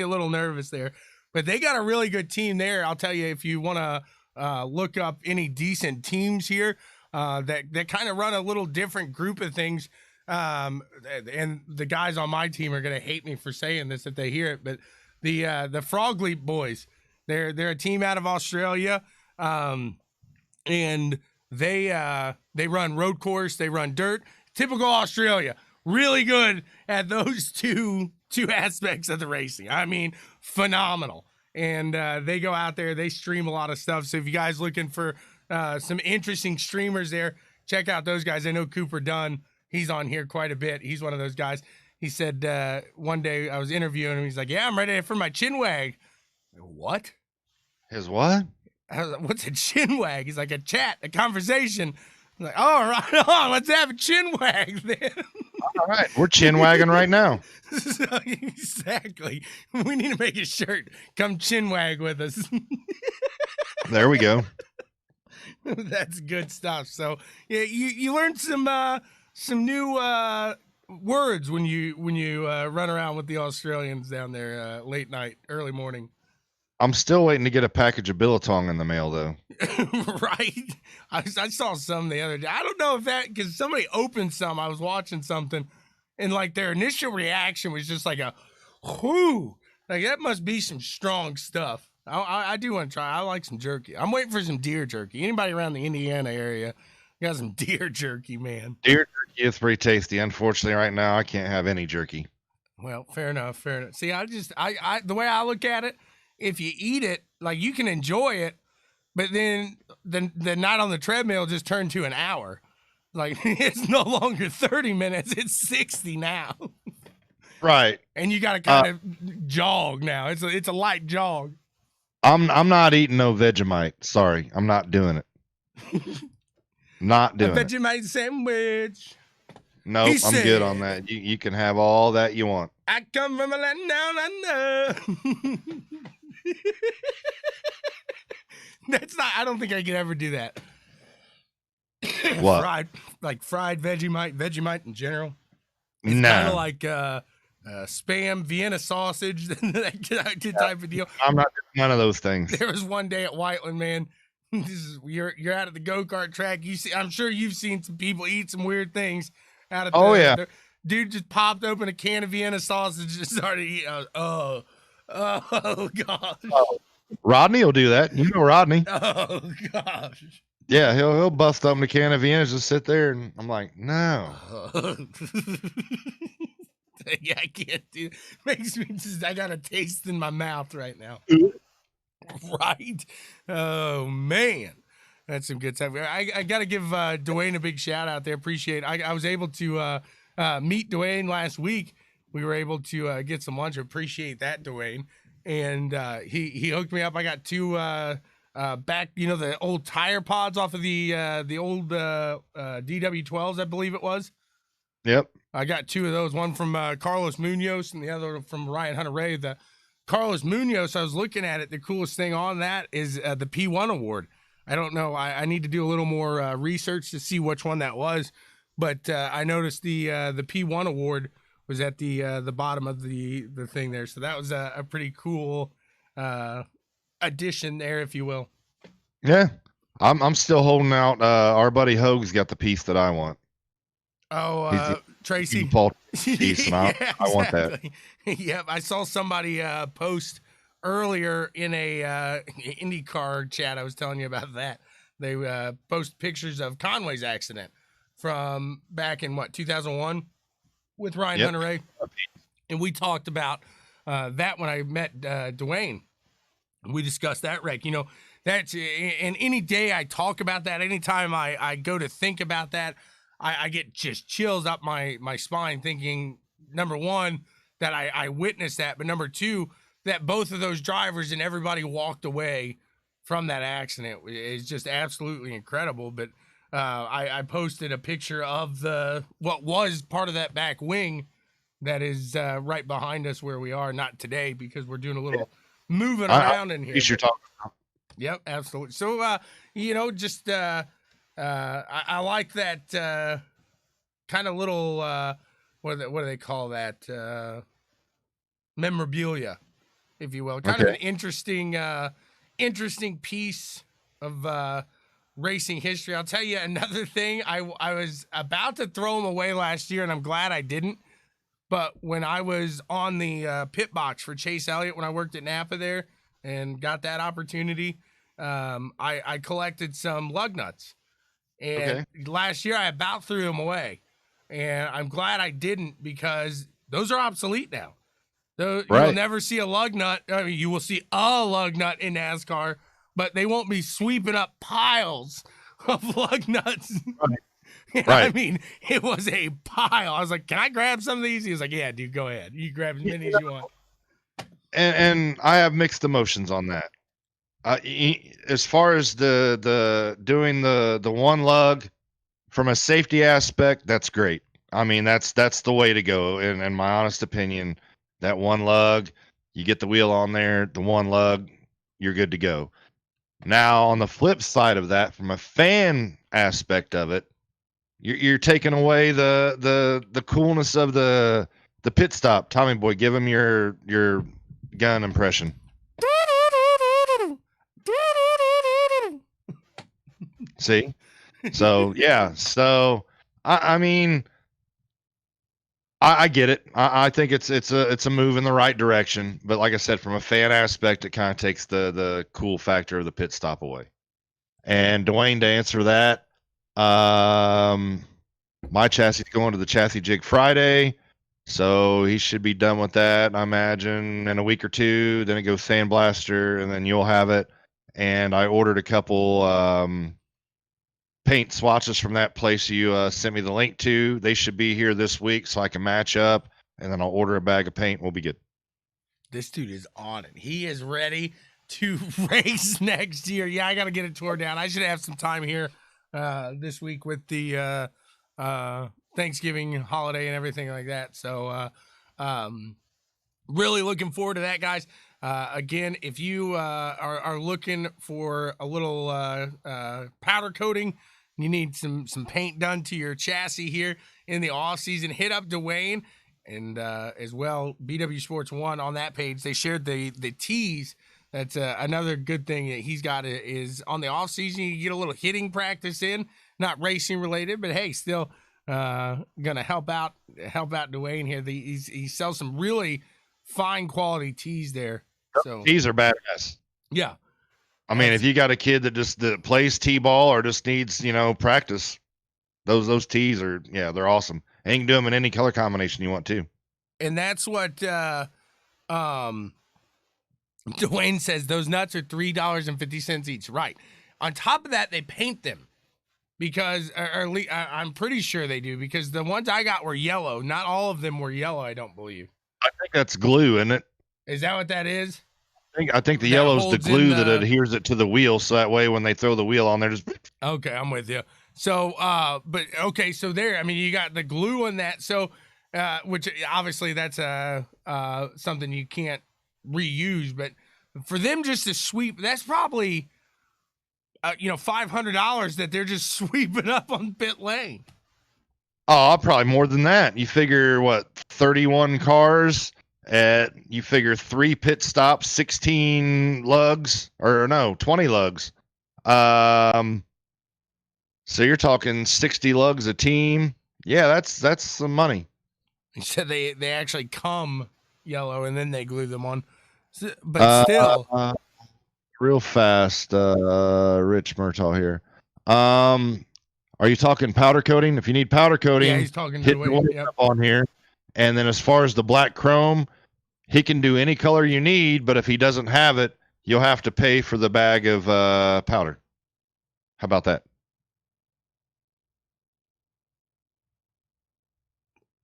a little nervous there. But they got a really good team there. I'll tell you, if you want to look up any decent teams here that kind of run a little different group of things. And the guys on my team are gonna hate me for saying this if they hear it, but the Frog Leap boys, they're a team out of Australia, and they run road course, they run dirt, typical Australia. Really good at those two aspects of the racing. I mean, phenomenal. And they go out there, they stream a lot of stuff. So if you guys looking for some interesting streamers there, check out those guys. I know Cooper Dunn, he's on here quite a bit. He's one of those guys. He said one day I was interviewing him. He's like, yeah, I'm ready for my chin wag. What? His what? I was like, what's a chin wag? He's like, a chat, a conversation. I'm like, oh, right on. Let's have a chin wag then. All right. We're chin wagging right now. So, exactly. We need to make a shirt. Come chin wag with us. There we go. That's good stuff. So yeah, you learned some new words when you run around with the Australians down there late night, early morning. I'm still waiting to get a package of biltong in the mail, though. Right? I saw some the other day. I don't know if that, because somebody opened some. I was watching something, and like their initial reaction was just like a, whoo, like that must be some strong stuff. I do want to try. I like some jerky. I'm waiting for some deer jerky. Anybody around the Indiana area got some deer jerky, man? Deer jerky is pretty tasty. Unfortunately, right now I can't have any jerky. Well, fair enough. See, I the way I look at it, if you eat it, like you can enjoy it, but then the night on the treadmill just turned to an hour. Like it's no longer 30 minutes, it's 60 now. Right. And you got to kind of jog now. It's a light jog. I'm not eating no Vegemite. Sorry, I'm not doing it. Not doing it. Vegemite sandwich. Nope, I'm good on that. You can have all that you want. I come from a land down under. That's not. I don't think I could ever do that. What? fried Vegemite in general. It's kind of like Spam, Vienna sausage, that type of deal. I'm not doing none of those things. There was one day at Whiteland, man. You're out at the go-kart track. I'm sure you've seen some people eat some weird things out of. Yeah. Dude just popped open a can of Vienna sausage and started eating. Oh gosh. Oh, Rodney will do that. You know Rodney. Oh gosh. Yeah, he'll bust open a can of Vienna, just sit there, and I'm like, no. Yeah, I can't do it. Makes me I got a taste in my mouth right now. Right? Oh man. That's some good stuff. I got to give Dwayne a big shout out there. Appreciate it. I was able to meet Dwayne last week. We were able to get some lunch. Appreciate that, Dwayne. And he hooked me up. I got two back, the old tire pods off of the old DW12s, I believe it was. Yep. I got two of those, one from Carlos Munoz and the other from Ryan Hunter-Ray. The Carlos Munoz, I was looking at it. The coolest thing on that is the P1 award. I don't know. I need to do a little more research to see which one that was, but I noticed the P1 award was at the bottom of the thing there. So that was a pretty cool addition there, if you will. Yeah, I'm still holding out. Our buddy Hoag's got the piece that I want. Oh, Tracy. Piece, and Yeah, I want that. Yep, I saw somebody post earlier in a IndyCar chat. I was telling you about that. They post pictures of Conway's accident from back in 2001 with Ryan Hunter-Ray, and we talked about that when I met Dwayne. We discussed that wreck. That's and any day I talk about that, anytime I go to think about that, I get just chills up my spine, thinking, number one, that I witnessed that, but number two, that both of those drivers and everybody walked away from that accident. Is just absolutely incredible. But I posted a picture of what was part of that back wing that is right behind us where we are, not today because we're doing a little moving around in here. You're talking about. Yep, absolutely. So, just I like that kind of little, what do they call that? Memorabilia, if you will. Kind of an interesting piece of racing history. I'll tell you another thing. I was about to throw them away last year, and I'm glad I didn't. But when I was on the pit box for Chase Elliott, when I worked at Napa there and got that opportunity, I collected some lug nuts. And last year I about threw them away. And I'm glad I didn't because those are obsolete now. You'll never see a lug nut. I mean, you will see a lug nut in NASCAR, but they won't be sweeping up piles of lug nuts. Right. I mean, it was a pile. I was like, can I grab some of these? He was like, yeah, dude, go ahead. You grab as many as you want. And I have mixed emotions on that. As far as the doing the one lug from a safety aspect, that's great. I mean, that's the way to go. In my honest opinion, that one lug, you get the wheel on there, the one lug, you're good to go. Now, on the flip side of that, from a fan aspect of it, you're taking away the coolness of the pit stop. Tommy boy, give him your gun impression. See? So yeah. So I mean, I get it. I think it's a move in the right direction. But like I said, from a fan aspect, it kind of takes the cool factor of the pit stop away. And Dwayne, to answer that, my chassis is going to the chassis jig Friday, so he should be done with that, I imagine, in a week or two. Then it goes sandblaster, and then you'll have it. And I ordered a couple paint swatches from that place you sent me the link to. They should be here this week so I can match up, and then I'll order a bag of paint. We'll be good. This dude is on it. He is ready to race next year. Yeah, I got to get it tore down. I should have some time here this week with the Thanksgiving holiday and everything like that. So really looking forward to that, guys. Again, if you are looking for a little powder coating, you need some paint done to your chassis here in the off season, hit up Dwayne and as well BW Sports 1 on that page. They shared the tees. That's another good thing that he's got is on the off season. You get a little hitting practice in, not racing related, but hey, still gonna help out Dwayne here. He sells some really fine quality tees there. So tees are badass. Yeah. I mean, if you got a kid that plays t-ball or just needs, practice, those tees are, they're awesome. And you can do them in any color combination you want to. And that's what Dwayne says. Those nuts are $3.50 each. Right. On top of that, they paint them because, or at least, I'm pretty sure they do, because the ones I got were yellow. Not all of them were yellow, I don't believe. I think that's glue, isn't it? Is that what that is? I think the That yellow's the holds in glue the- that adheres it to the wheel, so that way when they throw the wheel on there, just Okay, I'm with you. So, but okay, so there, I mean, you got the glue on that. So, which obviously that's something you can't reuse, but for them just to sweep, that's probably, $500 that they're just sweeping up on pit lane. oh, probably more than that. You figure what, 31 cars at, you figure 3 pit stops, 16 lugs, or no, 20 lugs. So you're talking 60 lugs a team. Yeah, that's some money. He said they actually come yellow and then they glue them on. So, but still, Real fast, Rich Murtaugh here. Are you talking powder coating? If you need powder coating, yeah, he's talking hit to the Dwayne. one Yep. up on here. And then as far as the black chrome, he can do any color you need, but if he doesn't have it, you'll have to pay for the bag of powder. How about that?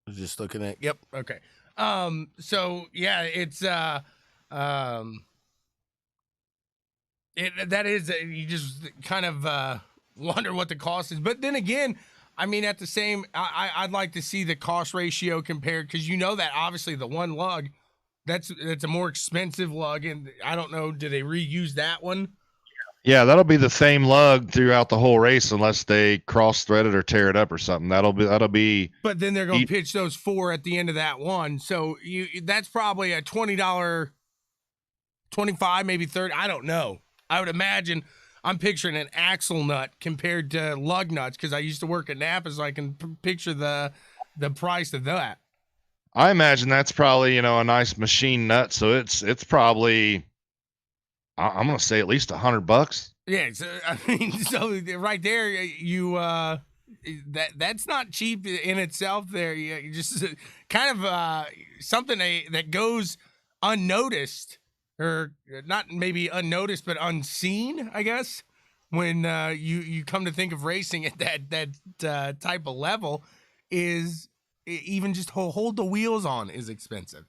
I was just looking at. Yep. Okay. So yeah, it's that is you just kind of wonder what the cost is, but then again, I mean, at the same, I'd like to see the cost ratio compared, because that obviously the one lug, that's a more expensive lug, and I don't know, do they reuse that one? Yeah, that'll be the same lug throughout the whole race unless they cross thread it or tear it up or something. That'll be. But then they're going to pitch those 4 at the end of that one, so that's probably a $20, $25, maybe $30. I don't know. I would imagine. I'm picturing an axle nut compared to lug nuts, because I used to work at Napa, so I can picture the price of that. I imagine that's probably a nice machine nut, so it's probably, I'm gonna say at least $100. Yeah, so, I mean, so right there, you that's not cheap in itself. There, you just kind of something that goes unnoticed, or not maybe unnoticed, but unseen, I guess. When you come to think of racing at that type of level, is even just hold the wheels on is expensive.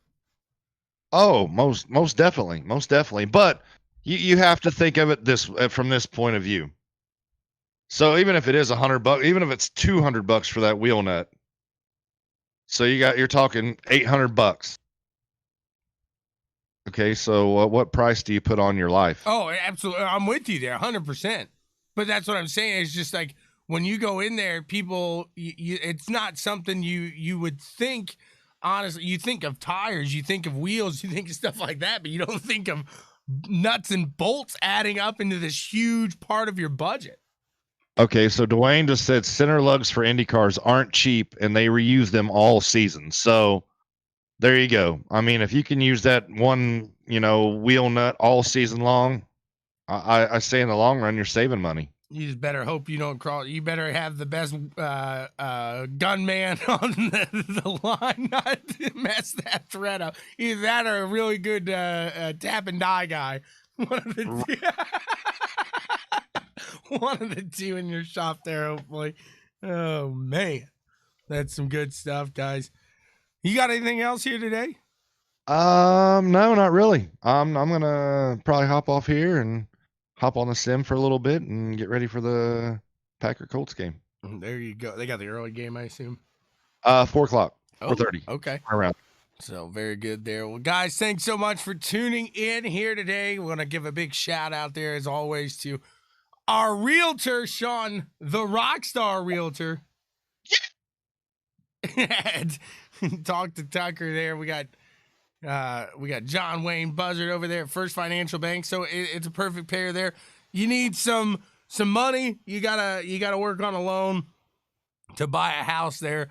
Oh, most definitely. But you have to think of it from this point of view. So even if it is $100, even if it's $200 for that wheel nut, so you're talking $800. Okay, so what price do you put on your life? Oh, absolutely. I'm with you there, 100%. But that's what I'm saying. It's just like when you go in there, people, it's not something you would think. Honestly, you think of tires, you think of wheels, you think of stuff like that, but you don't think of nuts and bolts adding up into this huge part of your budget. Okay, so Dwayne just said center lugs for Indy cars aren't cheap, and they reuse them all season. So there you go. I mean, if you can use that one, wheel nut all season long, I say in the long run, you're saving money. You just better hope you don't crawl. You better have the best gunman on the line, not to mess that thread up. Either that or a really good tap and die guy. One of the two in your shop there, hopefully. Oh man, that's some good stuff, guys. You got anything else here today? No, not really. I'm gonna probably hop off here and hop on the sim for a little bit and get ready for the Packer Colts game. There you go. They got the early game, I assume. 4:00, Oh, 4:30. Okay. Around. So very good there. Well, guys, thanks so much for tuning in here today. We want to give a big shout out there, as always, to our realtor, Shawn, the Rockstar Realtor. And talk to Tucker there. We got John Wayne Buzzard over there at First Financial Bank. So it's a perfect pair there. You need some money. You gotta work on a loan to buy a house there.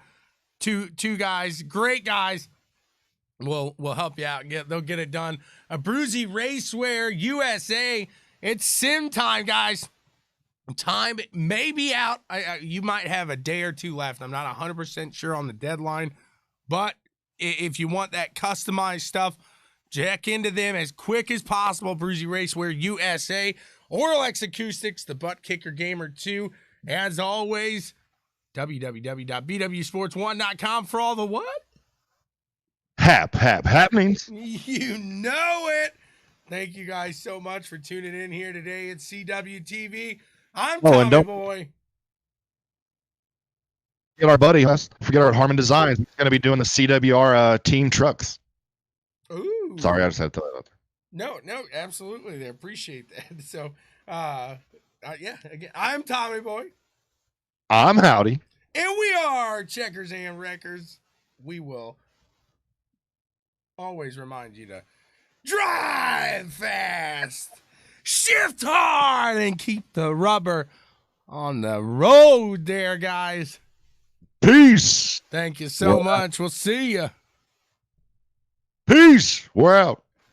Two guys, great guys. We'll help you out. They'll get it done. Abruzzi Racewear USA. It's sim time, guys. Time may be out. You might have a day or two left. I'm not 100% sure on the deadline, but if you want that customized stuff, check into them as quick as possible. Abruzzi Racewear USA. Auralex Acoustics, the ButtKicker Gamer 2. As always, www.bwsports1.com for all the what? Happenings. You know it. Thank you guys so much for tuning in here today at CWTV. I'm Oh, Tommy and don't Boy. forget our buddy. Forget our Harmon Designs. He's going to be doing the CWR team trucks. Ooh. Sorry, I just had to throw that out there. No, absolutely. They appreciate that. So, yeah, again, I'm Tommy Boy. I'm Howdy. And we are Checkers and Wreckers. We will always remind you to drive fast, shift hard, and keep the rubber on the road there, guys. Peace. Thank you so much. We'll see you. Peace. We're out.